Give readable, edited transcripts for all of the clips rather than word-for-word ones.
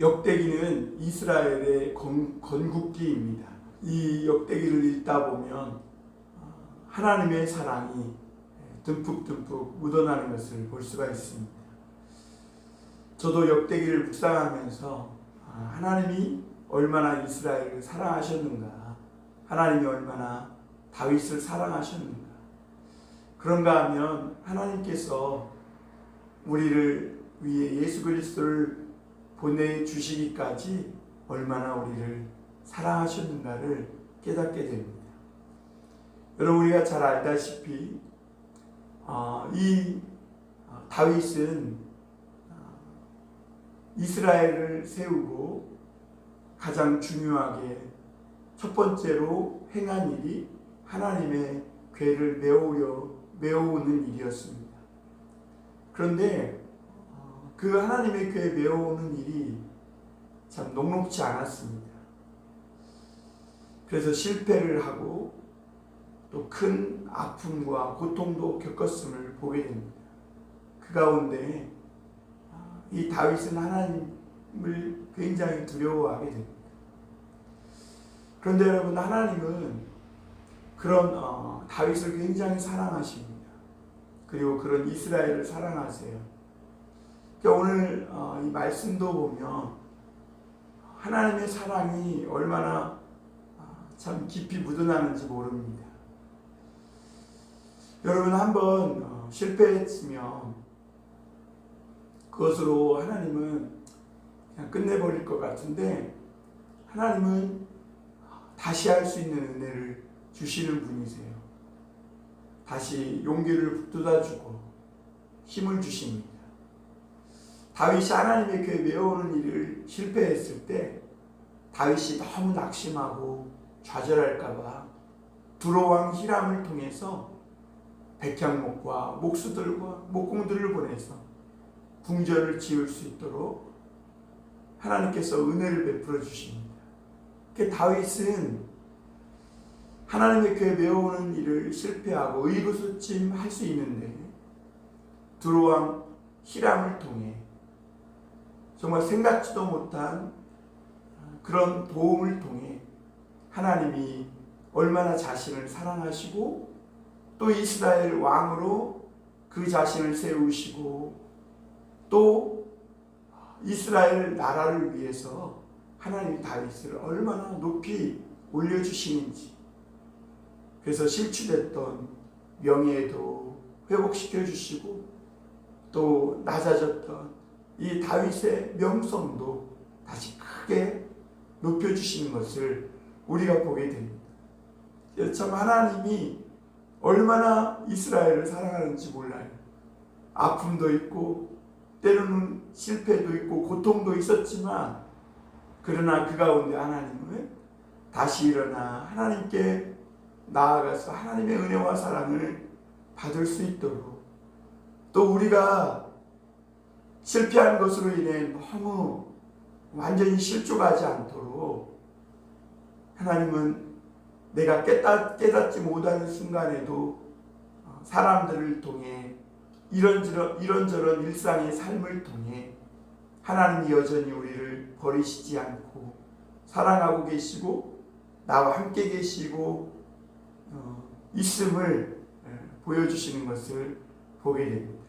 역대기는 이스라엘의 건국기입니다. 이 역대기를 읽다 보면 하나님의 사랑이 듬뿍듬뿍 묻어나는 것을 볼 수가 있습니다. 저도 역대기를 묵상하면서 하나님이 얼마나 이스라엘을 사랑하셨는가, 하나님이 얼마나 다윗을 사랑하셨는가. 그런가 하면 하나님께서 우리를 위해 예수 그리스도를 보내주시기까지 얼마나 우리를 사랑하셨는가를 깨닫게 됩니다. 여러분, 우리가 잘 알다시피 이 다윗은 이스라엘을 세우고 가장 중요하게 첫 번째로 행한 일이 하나님의 궤를 메어오는 일이었습니다. 그런데 그 하나님의 궤에 메어오는 일이 참 녹록지 않았습니다. 그래서 실패를 하고 또 큰 아픔과 고통도 겪었음을 보게 됩니다. 그 가운데 이 다윗은 하나님을 굉장히 두려워하게 됩니다. 그런데 여러분, 하나님은 그런 다윗을 굉장히 사랑하십니다. 그리고 그런 이스라엘을 사랑하세요. 그러니까 오늘 이 말씀도 보면 하나님의 사랑이 얼마나 참 깊이 묻어나는지 모릅니다. 여러분, 한번 실패했으면 그것으로 하나님은 그냥 끝내버릴 것 같은데, 하나님은 다시 할 수 있는 은혜를 주시는 분이세요. 다시 용기를 북돋아주고 힘을 주십니다. 다윗이 하나님의 궤에 메어오는 일을 실패했을 때 다윗이 너무 낙심하고 좌절할까봐 두로왕 히람을 통해서 백향목과 목수들과 목공들을 보내서 궁전을 지을 수 있도록 하나님께서 은혜를 베풀어 주십니다. 다윗은 하나님의 궤에 메어오는 일을 실패하고 의구소침 할 수 있는데 두로왕 히람을 통해 정말 생각지도 못한 그런 도움을 통해 하나님이 얼마나 자신을 사랑하시고 또 이스라엘 왕으로 그 자신을 세우시고 또 이스라엘 나라를 위해서 하나님이 다윗을 얼마나 높이 올려주시는지, 그래서 실추됐던 명예도 회복시켜 주시고 또 낮아졌던 이 다윗의 명성도 다시 크게 높여주시는 것을 우리가 보게 됩니다. 참 하나님이 얼마나 이스라엘을 사랑하는지 몰라요. 아픔도 있고 때로는 실패도 있고 고통도 있었지만, 그러나 그 가운데 하나님은 다시 일어나 하나님께 나아가서 하나님의 은혜와 사랑을 받을 수 있도록, 또 우리가 실패한 것으로 인해 너무 완전히 실족하지 않도록 하나님은 내가 깨닫지 못하는 순간에도 사람들을 통해 이런저런 일상의 삶을 통해 하나님이 여전히 우리를 버리시지 않고 사랑하고 계시고 나와 함께 계시고 있음을 보여주시는 것을 보게 됩니다.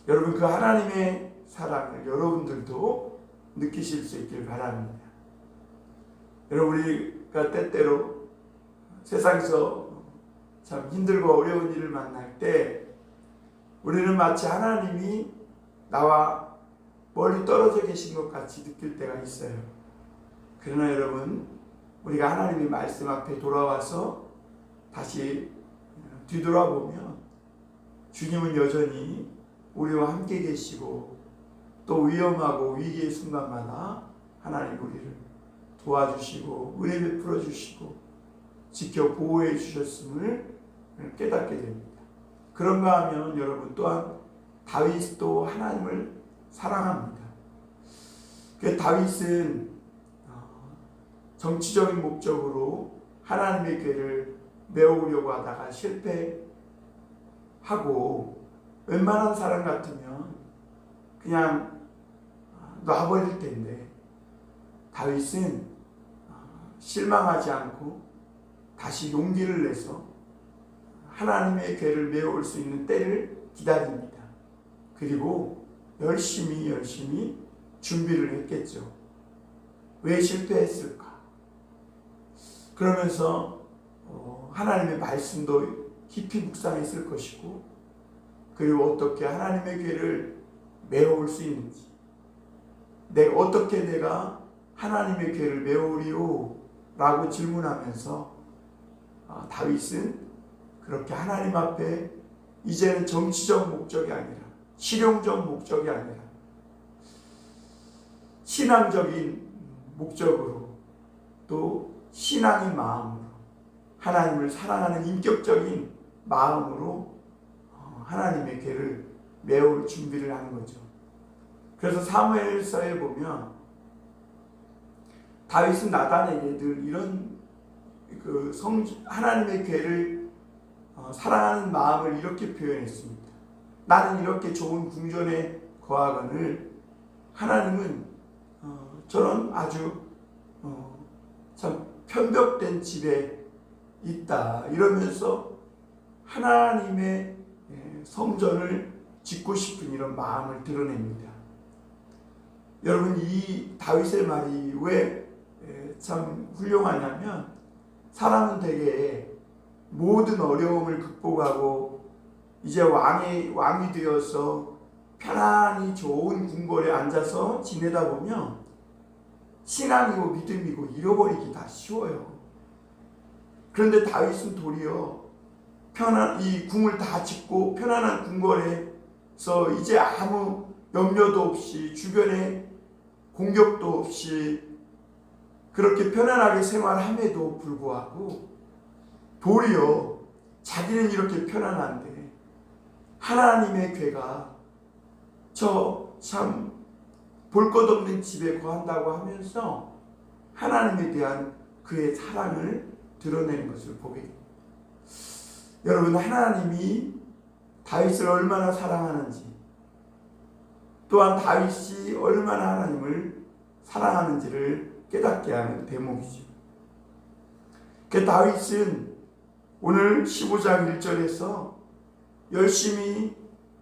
여러분, 그 하나님의 사랑을 여러분들도 느끼실 수 있길 바랍니다. 여러분, 우리가 때때로 세상에서 참 힘들고 어려운 일을 만날 때 우리는 마치 하나님이 나와 멀리 떨어져 계신 것 같이 느낄 때가 있어요. 그러나 여러분, 우리가 하나님의 말씀 앞에 돌아와서 다시 뒤돌아보면 주님은 여전히 우리와 함께 계시고 또 위험하고 위기의 순간마다 하나님 우리를 도와주시고 은혜 베풀어 주시고 지켜 보호해 주셨음을 깨닫게 됩니다. 그런가 하면 여러분, 또한 다윗도 하나님을 사랑합니다. 그 다윗은 정치적인 목적으로 하나님의 궤를 메우려고 하다가 실패하고, 웬만한 사람 같으면 그냥 놔버릴 텐데 다윗은 실망하지 않고 다시 용기를 내서 하나님의 궤를 메워올 수 있는 때를 기다립니다. 그리고 열심히 준비를 했겠죠. 왜 실패했을까? 그러면서 하나님의 말씀도 깊이 묵상했을 것이고, 그리고 어떻게 하나님의 궤를 메워올 수 있는지, 어떻게 내가 하나님의 궤를 메우리요? 라고 질문하면서 다윗은 그렇게 하나님 앞에 이제는 정치적 목적이 아니라, 실용적 목적이 아니라 신앙적인 목적으로, 또 신앙의 마음으로, 하나님을 사랑하는 인격적인 마음으로 하나님의 궤를 메울 준비를 하는 거죠. 그래서 사무엘서에 보면 다윗은 나단에게 늘 이런 하나님의 궤를 사랑하는 마음을 이렇게 표현했습니다. 나는 이렇게 좋은 궁전에 거하거늘 하나님은 저런 아주 참 편벽된 집에 있다, 이러면서 하나님의 성전을 짓고 싶은 이런 마음을 드러냅니다. 여러분, 이 다윗의 말이 왜 참 훌륭하냐면, 사람은 되게 모든 어려움을 극복하고 이제 왕이 되어서 편안히 좋은 궁궐에 앉아서 지내다 보면 신앙이고 믿음이고 잃어버리기 다 쉬워요. 그런데 다윗은 도리어 이 궁을 다 짓고 편안한 궁궐에서 이제 아무 염려도 없이, 주변에 공격도 없이 그렇게 편안하게 생활함에도 불구하고 도리어 자기는 이렇게 편안한데 하나님의 궤가 저 참 볼 것 없는 집에 거한다고 하면서 하나님에 대한 그의 사랑을 드러내는 것을 보게 됩니다. 여러분, 하나님이 다윗을 얼마나 사랑하는지, 또한 다윗이 얼마나 하나님을 사랑하는지를 깨닫게 하는 대목이죠. 그 다윗은 오늘 15장 1절에서 열심히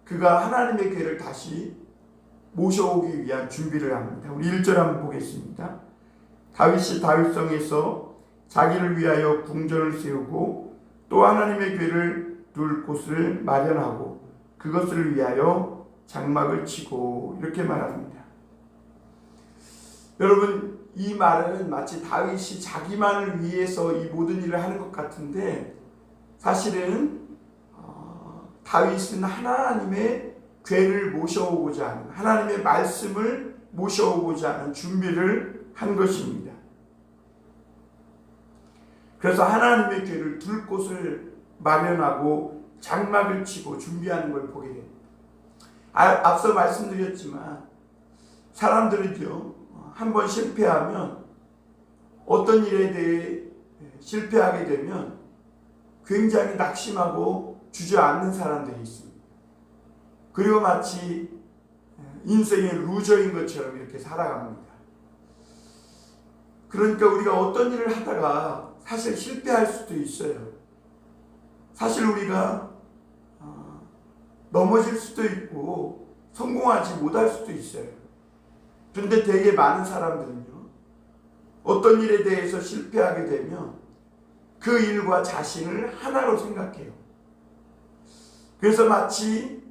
그가 하나님의 궤를 다시 모셔오기 위한 준비를 합니다. 우리 1절 한번 보겠습니다. 다윗이 다윗성에서 자기를 위하여 궁전을 세우고 또 하나님의 궤를 둘 곳을 마련하고 그것을 위하여 장막을 치고, 이렇게 말합니다. 여러분, 이 말은 마치 다윗이 자기만을 위해서 이 모든 일을 하는 것 같은데, 사실은 다윗은 하나님의 궤를 모셔오고자 하는, 하나님의 말씀을 모셔오고자 하는 준비를 한 것입니다. 그래서 하나님의 궤를 둘 곳을 마련하고 장막을 치고 준비하는 걸 보게 됩니다. 앞서 말씀드렸지만 사람들은요, 한번 실패하면, 어떤 일에 대해 실패하게 되면 굉장히 낙심하고 주저앉는 사람들이 있습니다. 그리고 마치 인생의 루저인 것처럼 이렇게 살아갑니다. 그러니까 우리가 어떤 일을 하다가 사실 실패할 수도 있어요. 사실 우리가 넘어질 수도 있고 성공하지 못할 수도 있어요. 그런데 되게 많은 사람들은요, 어떤 일에 대해서 실패하게 되면 그 일과 자신을 하나로 생각해요. 그래서 마치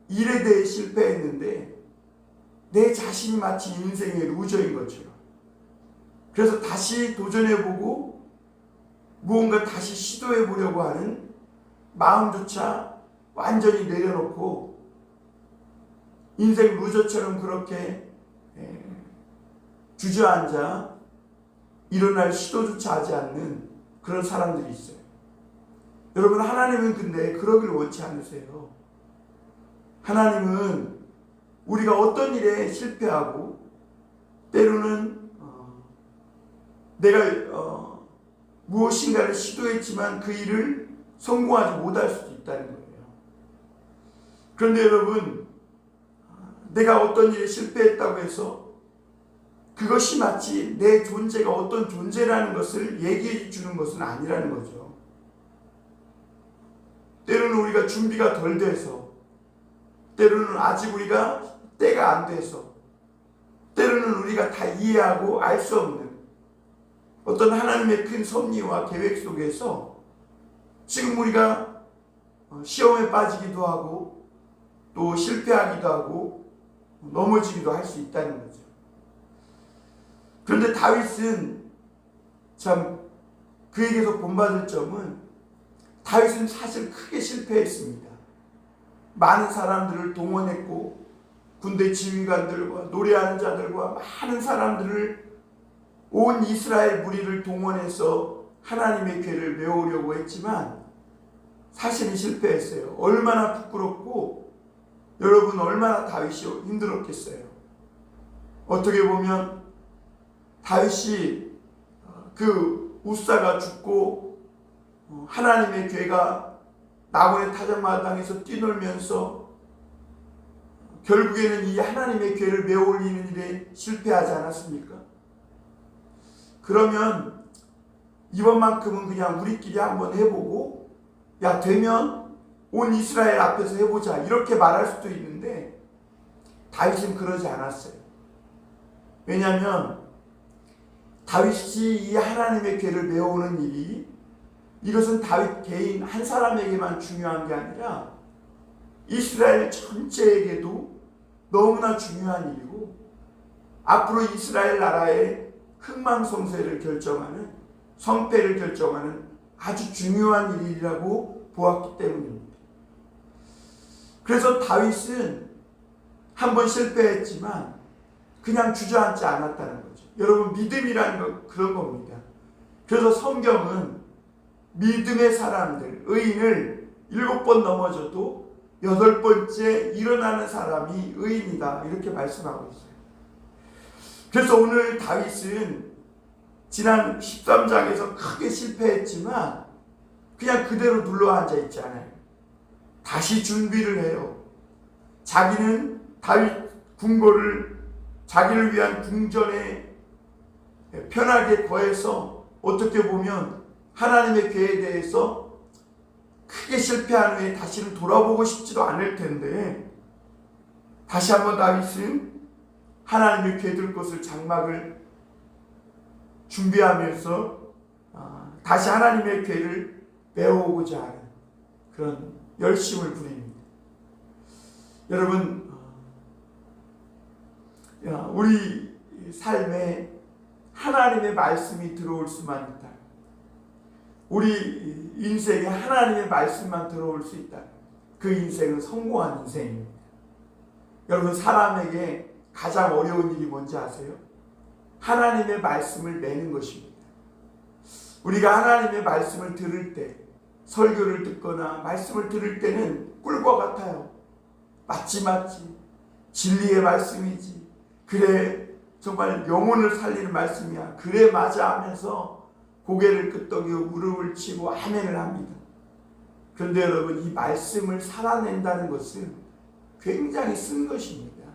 일에 대해 실패했는데 내 자신이 마치 인생의 루저인 것처럼, 그래서 다시 도전해보고 무언가 다시 시도해보려고 하는 마음조차 완전히 내려놓고 인생 루저처럼 그렇게 주저앉아 일어날 시도조차 하지 않는 그런 사람들이 있어요. 여러분, 하나님은 근데 그러길 원치 않으세요. 하나님은 우리가 어떤 일에 실패하고 때로는 내가 무엇인가를 시도했지만 그 일을 성공하지 못할 수도 있다는 거예요. 그런데 여러분, 내가 어떤 일에 실패했다고 해서 그것이 마치 내 존재가 어떤 존재라는 것을 얘기해 주는 것은 아니라는 거죠. 때로는 우리가 준비가 덜 돼서, 때로는 아직 우리가 때가 안 돼서, 때로는 우리가 다 이해하고 알 수 없는 어떤 하나님의 큰 섭리와 계획 속에서 지금 우리가 시험에 빠지기도 하고 또 실패하기도 하고 넘어지기도 할 수 있다는 거죠. 그런데 다윗은 참 그에게서 본받을 점은 다윗은 사실 크게 실패했습니다. 많은 사람들을 동원했고 군대 지휘관들과 노래하는 자들과 많은 사람들을 온 이스라엘 무리를 동원해서 하나님의 궤를 메우려고 했지만 사실은 실패했어요. 얼마나 부끄럽고 여러분 얼마나 다윗이 힘들었겠어요. 어떻게 보면 다윗이 그 우사가 죽고 하나님의 궤가 나곤의 타작마당에서 뛰놀면서 결국에는 이 하나님의 궤를 메어올리는 일에 실패하지 않았습니까? 그러면 이번만큼은 그냥 우리끼리 한번 해보고 야 되면 온 이스라엘 앞에서 해보자 이렇게 말할 수도 있는데 다윗은 그러지 않았어요. 왜냐하면 다윗이 이 하나님의 궤를 메어오는 일이 이것은 다윗 개인 한 사람에게만 중요한 게 아니라 이스라엘 전체에게도 너무나 중요한 일이고 앞으로 이스라엘 나라의 흥망성쇠를 결정하는 성패를 결정하는 아주 중요한 일이라고 보았기 때문입니다. 그래서 다윗은 한번 실패했지만 그냥 주저앉지 않았다는 거죠. 여러분 믿음이라는 건 그런 겁니다. 그래서 성경은 믿음의 사람들, 의인을 7번 넘어져도 8번째 일어나는 사람이 의인이다 이렇게 말씀하고 있어요. 그래서 오늘 다윗은 지난 13장에서 크게 실패했지만 그냥 그대로 눌러앉아 있지 않아요. 다시 준비를 해요. 자기는 다윗 궁궐을 자기를 위한 궁전에 편하게 거해서 어떻게 보면 하나님의 궤에 대해서 크게 실패한 후에 다시는 돌아보고 싶지도 않을 텐데 다시 한번 다윗은 하나님의 궤 들 곳을 장막을 준비하면서 다시 하나님의 궤를 메어오고자 하는 그런 열심을 부립니다. 여러분 우리 삶에 하나님의 말씀이 들어올 수만 있다. 우리 인생에 하나님의 말씀만 들어올 수 있다. 그 인생은 성공한 인생입니다. 여러분 사람에게 가장 어려운 일이 뭔지 아세요? 하나님의 말씀을 내는 것입니다. 우리가 하나님의 말씀을 들을 때 설교를 듣거나 말씀을 들을 때는 꿀과 같아요. 맞지 진리의 말씀이지. 그래 정말 영혼을 살리는 말씀이야. 그래 맞아 하면서 고개를 끄덕이고 무릎을 치고 아멘을 합니다. 그런데 여러분 이 말씀을 살아낸다는 것은 굉장히 쓴 것입니다.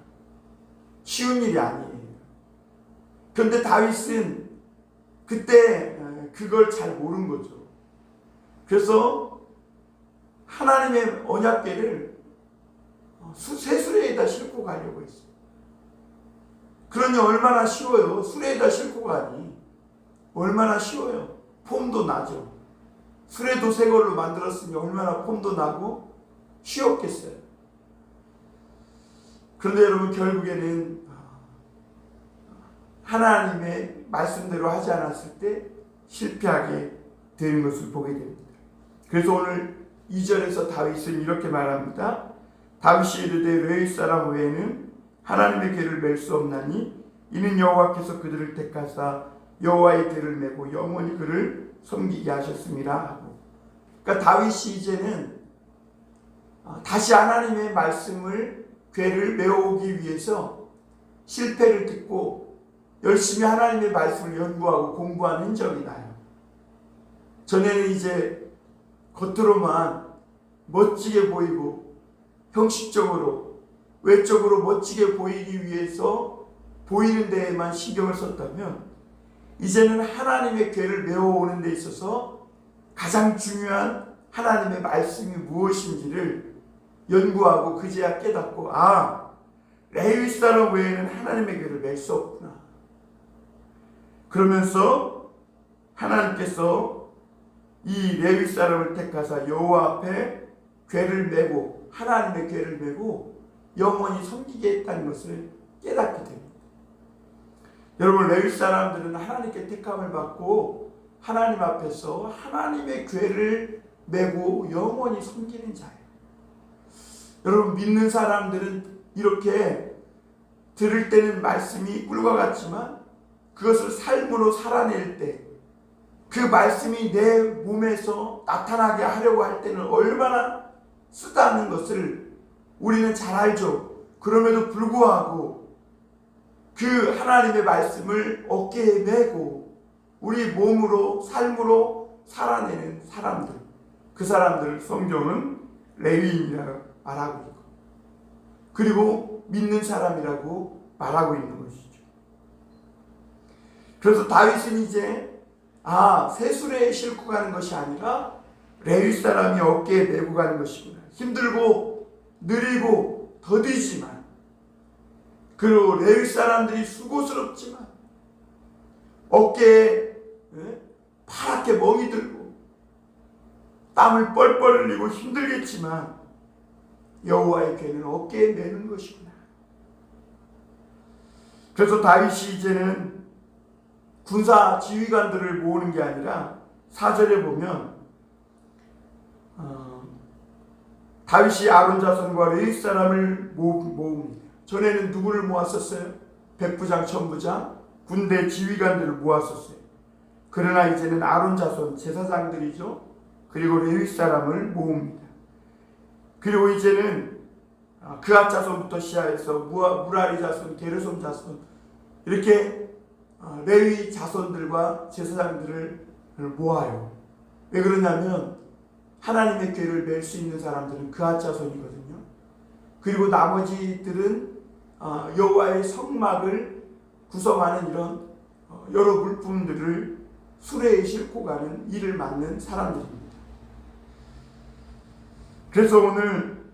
쉬운 일이 아니에요. 그런데 다윗은 그때 그걸 잘 모른 거죠. 그래서 하나님의 언약궤를 새수레에다 싣고 가려고 했어요. 그러니 얼마나 쉬워요. 수레에다 싣고 가니 얼마나 쉬워요. 폼도 나죠. 수레도 새 걸로 만들었으니 얼마나 폼도 나고 쉬웠겠어요. 그런데 여러분 결국에는 하나님의 말씀대로 하지 않았을 때 실패하게 되는 것을 보게 됩니다. 그래서 오늘 2절에서 다윗은 이렇게 말합니다. 다윗이 이르되 레위 사람 외에는 하나님의 궤를 맬 수 없나니 이는 여호와께서 그들을 택하사 여호와의 궤를 메고 영원히 그를 섬기게 하셨습니다 하고. 그러니까 다윗이 이제는 다시 하나님의 말씀을 궤를 메어오기 위해서 실패를 듣고 열심히 하나님의 말씀을 연구하고 공부한 흔적이 나요. 전에는 이제 겉으로만 멋지게 보이고 형식적으로 외적으로 멋지게 보이기 위해서 보이는 데에만 신경을 썼다면 이제는 하나님의 궤를 메워오는 데 있어서 가장 중요한 하나님의 말씀이 무엇인지를 연구하고 그제야 깨닫고 레위 사람 외에는 하나님의 궤를 맬 수 없구나. 그러면서 하나님께서 이 레위 사람을 택하사 여호와 앞에 궤를 메고 하나님의 궤를 메고 영원히 섬기게 했다는 것을 깨닫게 됩니다. 여러분, 레위 사람들은 하나님께 택함을 받고 하나님 앞에서 하나님의 궤를 메고 영원히 섬기는 자예요. 여러분, 믿는 사람들은 이렇게 들을 때는 말씀이 꿀과 같지만 그것을 삶으로 살아낼 때 그 말씀이 내 몸에서 나타나게 하려고 할 때는 얼마나 쓰다는 것을 우리는 잘 알죠. 그럼에도 불구하고 그 하나님의 말씀을 어깨에 메고 우리 몸으로 삶으로 살아내는 사람들, 그 사람들을 성경은 레위인이라고 말하고 있고 그리고 믿는 사람이라고 말하고 있는 것이죠. 그래서 다윗은 이제 새수레에 싣고 가는 것이 아니라 레위 사람이 어깨에 메고 가는 것이구나. 힘들고 느리고 더디지만 그리고 레위 사람들이 수고스럽지만 어깨에 파랗게 멍이 들고 땀을 뻘뻘 흘리고 힘들겠지만 여호와의 궤는 어깨에 메는 것이구나. 그래서 다윗이 이제는 군사 지휘관들을 모으는 게 아니라 4절에 보면 다윗이 아론 자손과 레위 사람을 모읍니다. 전에는 누구를 모았었어요? 백부장, 천부장, 군대 지휘관들을 모았었어요. 그러나 이제는 아론 자손, 제사장들이죠. 그리고 레위 사람을 모읍니다. 그리고 이제는 그앗 자손부터 시작해서 무라리 자손, 게르솜 자손 이렇게 레위 자손들과 제사장들을 모아요. 왜 그러냐면 하나님의 궤를 맬 수 있는 사람들은 그앗 자손이거든요. 그리고 나머지들은 여호와의 성막을 구성하는 이런 여러 물품들을 수레에 싣고 가는 일을 맡는 사람들입니다. 그래서 오늘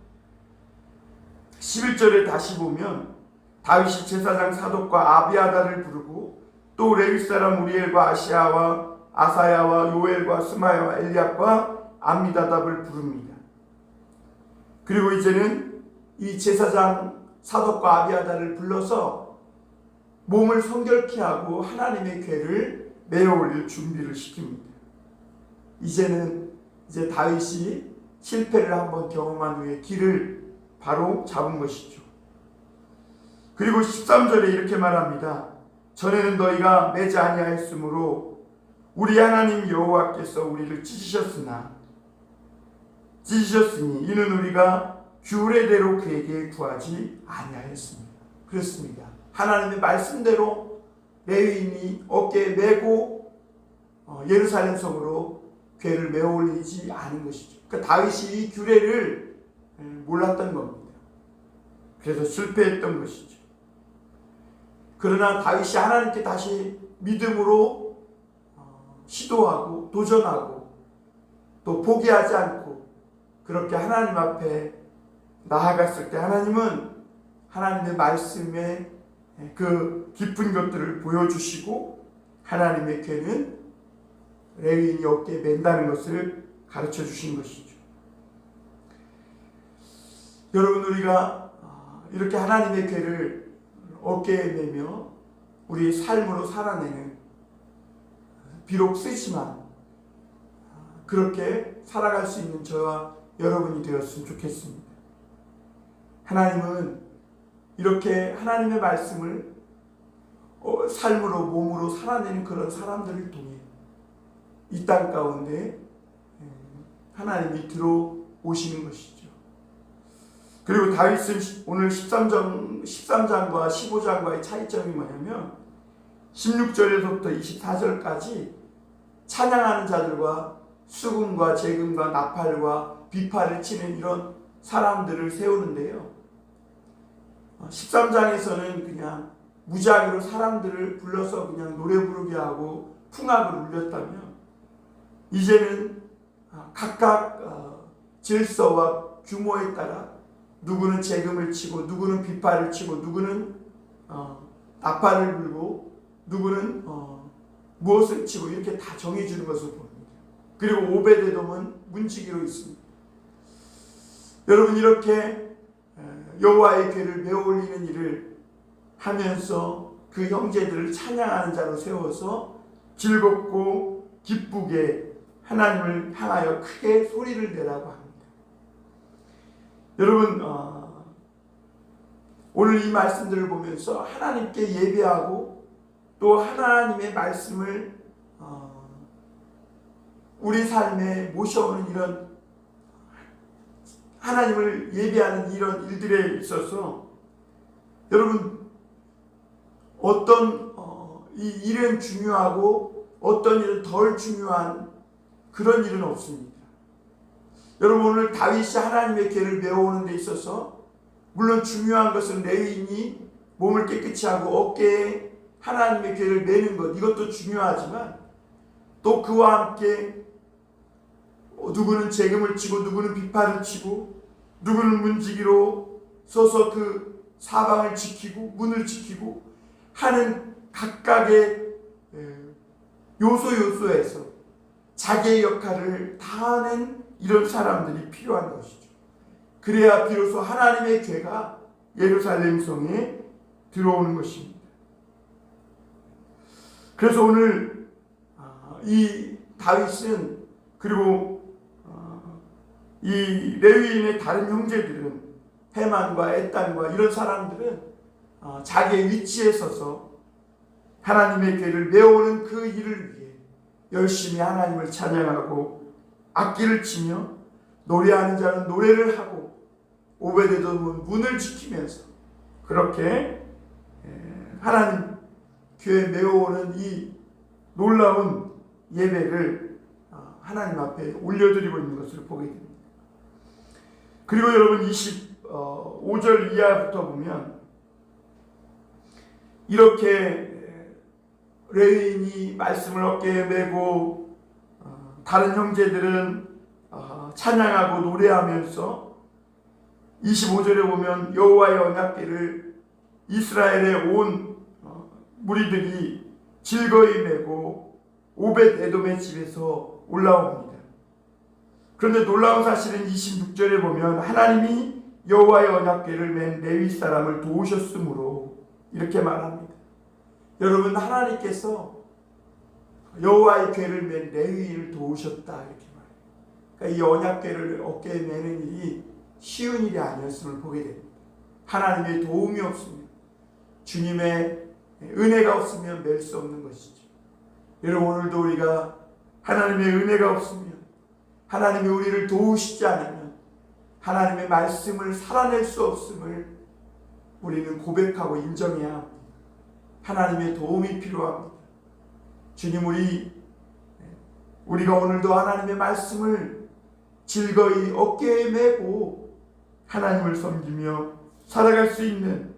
11절에 다시 보면 다윗이 제사장 사독과 아비아다를 부르고 또 레위 사람 우리엘과 아시아와 아사야와 요엘과 스마야와 엘리압과 암미다답을 부릅니다. 그리고 이제는 이 제사장 사독과 아비아다를 불러서 몸을 성결케 하고 하나님의 궤를 메어 올릴 준비를 시킵니다. 이제 다윗이 실패를 한번 경험한 후에 길을 바로 잡은 것이죠. 그리고 13절에 이렇게 말합니다. 전에는 너희가 매지 아니하였으므로 우리 하나님 여호와께서 우리를 찢으셨으니 이는 우리가 규례대로 그에게 구하지 아니하였습니다. 그렇습니다. 하나님의 말씀대로 레위인이 어깨에 메고 예루살렘 성으로 궤를 메어 올리지 않은 것이죠. 그러니까 다윗이 이 규례를 몰랐던 겁니다. 그래서 실패했던 것이죠. 그러나 다윗이 하나님께 다시 믿음으로 시도하고 도전하고 또 포기하지 않고 그렇게 하나님 앞에 나아갔을 때 하나님은 하나님의 말씀에 그 깊은 것들을 보여주시고 하나님의 궤는 레위인이 어깨에 맨다는 것을 가르쳐 주신 것이죠. 여러분, 우리가 이렇게 하나님의 궤를 어깨에 메며 우리의 삶으로 살아내는 비록 쓰지만 그렇게 살아갈 수 있는 저와 여러분이 되었으면 좋겠습니다. 하나님은 이렇게 하나님의 말씀을 삶으로 몸으로 살아내는 그런 사람들을 통해 이 땅 가운데 하나님이 들어오시는 것이죠. 그리고 다윗은 오늘 13장과 15장과의 차이점이 뭐냐면 16절에서부터 24절까지 찬양하는 자들과 수금과 재금과 나팔과 비파를 치는 이런 사람들을 세우는데요. 13장에서는 그냥 무작위로 사람들을 불러서 그냥 노래 부르게 하고 풍악을 울렸다면, 이제는 각각 질서와 규모에 따라 누구는 재금을 치고 누구는 비파를 치고 누구는 나팔을 불고 누구는 무엇을 치고 이렇게 다 정해주는 것을 봅니다. 그리고 오베데돔은 문지기로 있습니다. 여러분, 이렇게 여호와의 궤를 메어 올리는 일을 하면서 그 형제들을 찬양하는 자로 세워서 즐겁고 기쁘게 하나님을 향하여 크게 소리를 내라고 합니다. 여러분, 오늘 이 말씀들을 보면서 하나님께 예배하고 또 하나님의 말씀을 우리 삶에 모셔오는 이런 하나님을 예배하는 이런 일들에 있어서 여러분, 어떤 이 일은 중요하고 어떤 일은 덜 중요한 그런 일은 없습니다. 여러분, 오늘 다윗이 하나님의 궤를 메어오는 데 있어서 물론 중요한 것은 레위인이 몸을 깨끗이 하고 어깨에 하나님의 궤를 메는 것, 이것도 중요하지만 또 그와 함께 누구는 재금을 치고 누구는 비파를 치고 누구는 문지기로 서서 그 사방을 지키고 문을 지키고 하는 각각의 요소에서 자기의 역할을 다하는 이런 사람들이 필요한 것이죠. 그래야 비로소 하나님의 궤가 예루살렘 성에 들어오는 것입니다. 그래서 오늘 이 다윗은, 그리고 이 레위인의 다른 형제들은, 헤만과 에단과 이런 사람들은 자기의 위치에 서서 하나님의 궤를 메어오는 그 일을 위해 열심히 하나님을 찬양하고 악기를 치며 노래하는 자는 노래를 하고 오베데돔은 문을 지키면서 그렇게 하나님 궤에 메어오는 이 놀라운 예배를 하나님 앞에 올려드리고 있는 것을 보게 됩니다. 그리고 여러분, 25절 이하부터 보면 이렇게 레위인이 말씀을 어깨에 메고 다른 형제들은 찬양하고 노래하면서 25절에 보면 여호와의 언약궤를 이스라엘의 온 무리들이 즐거이 메고 오벳에돔의 집에서 올라옵니다. 그런데 놀라운 사실은 26절에 보면 하나님이 여호와의 언약궤를 맨 레위 사람을 도우셨으므로 이렇게 말합니다. 여러분, 하나님께서 여호와의 궤를 맨 레위인을 도우셨다 이렇게 말해요. 그러니까 이 언약궤를 어깨에 매는 일이 쉬운 일이 아니었음을 보게 됩니다. 하나님의 도움이 없으면, 주님의 은혜가 없으면 맬 수 없는 것이죠. 여러분, 오늘도 우리가 하나님의 은혜가 없으면, 하나님이 우리를 도우시지 않으면 하나님의 말씀을 살아낼 수 없음을 우리는 고백하고 인정해야 합니다. 하나님의 도움이 필요합니다. 주님, 우리가 오늘도 하나님의 말씀을 즐거이 어깨에 메고 하나님을 섬기며 살아갈 수 있는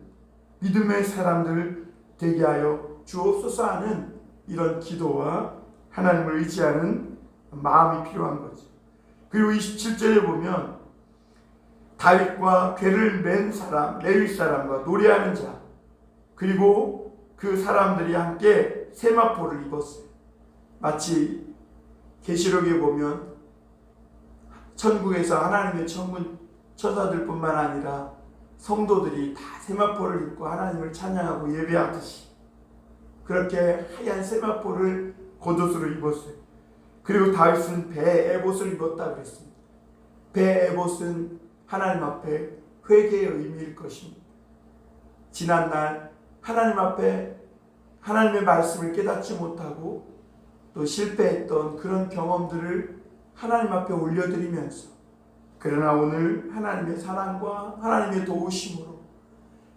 믿음의 사람들 되게 하여 주옵소서 하는 이런 기도와 하나님을 의지하는 마음이 필요한 거죠. 그리고 27절에 보면 다윗과 궤를 맨 사람, 레위 사람과 노래하는 자, 그리고 그 사람들이 함께 세마포를 입었어요. 마치 계시록에 보면 천국에서 하나님의 천군 천사들뿐만 아니라 성도들이 다 세마포를 입고 하나님을 찬양하고 예배하듯이 그렇게 하얀 세마포를 겉옷으로 입었어요. 그리고 다윗은 배 에봇을 입었다 그랬습니다. 배 에봇은 하나님 앞에 회개의 의미일 것입니다. 지난날 하나님 앞에 하나님의 말씀을 깨닫지 못하고 또 실패했던 그런 경험들을 하나님 앞에 올려드리면서, 그러나 오늘 하나님의 사랑과 하나님의 도우심으로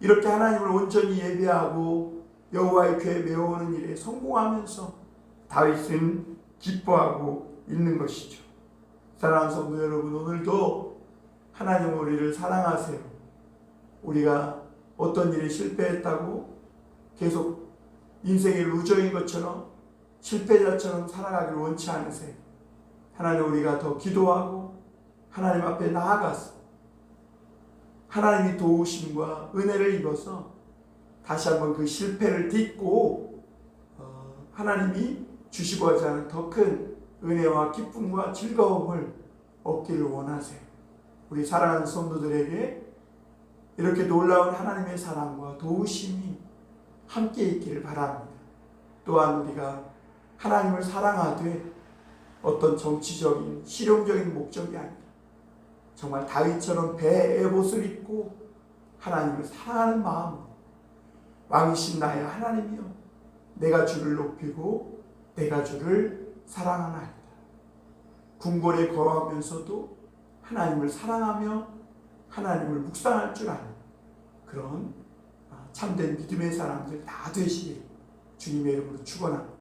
이렇게 하나님을 온전히 예배하고 여호와의 궤에 메어오는 일에 성공하면서 다윗은 기뻐하고 있는 것이죠. 사랑하는 성도 여러분, 오늘도 하나님은 우리를 사랑하세요. 우리가 어떤 일에 실패했다고 계속 인생의 루저인 것처럼 실패자처럼 살아가기를 원치 않으세요. 하나님, 우리가 더 기도하고 하나님 앞에 나아가서 하나님이 도우심과 은혜를 입어서 다시 한번 그 실패를 딛고 하나님이 주시고자 하는 더 큰 은혜와 기쁨과 즐거움을 얻기를 원하세요. 우리 사랑하는 성도들에게 이렇게 놀라운 하나님의 사랑과 도우심이 함께 있기를 바랍니다. 또한 우리가 하나님을 사랑하되 어떤 정치적인 실용적인 목적이 아니라 정말 다윗처럼 배에 에봇을 입고 하나님을 사랑하는 마음으로 왕이신 나의 하나님이여 내가 주를 높이고 내가 주를 사랑하나이다. 궁궐에 거하면서도 하나님을 사랑하며 하나님을 묵상할 줄 아는 그런 참된 믿음의 사람들 다 되시길 주님의 이름으로 축원합니다.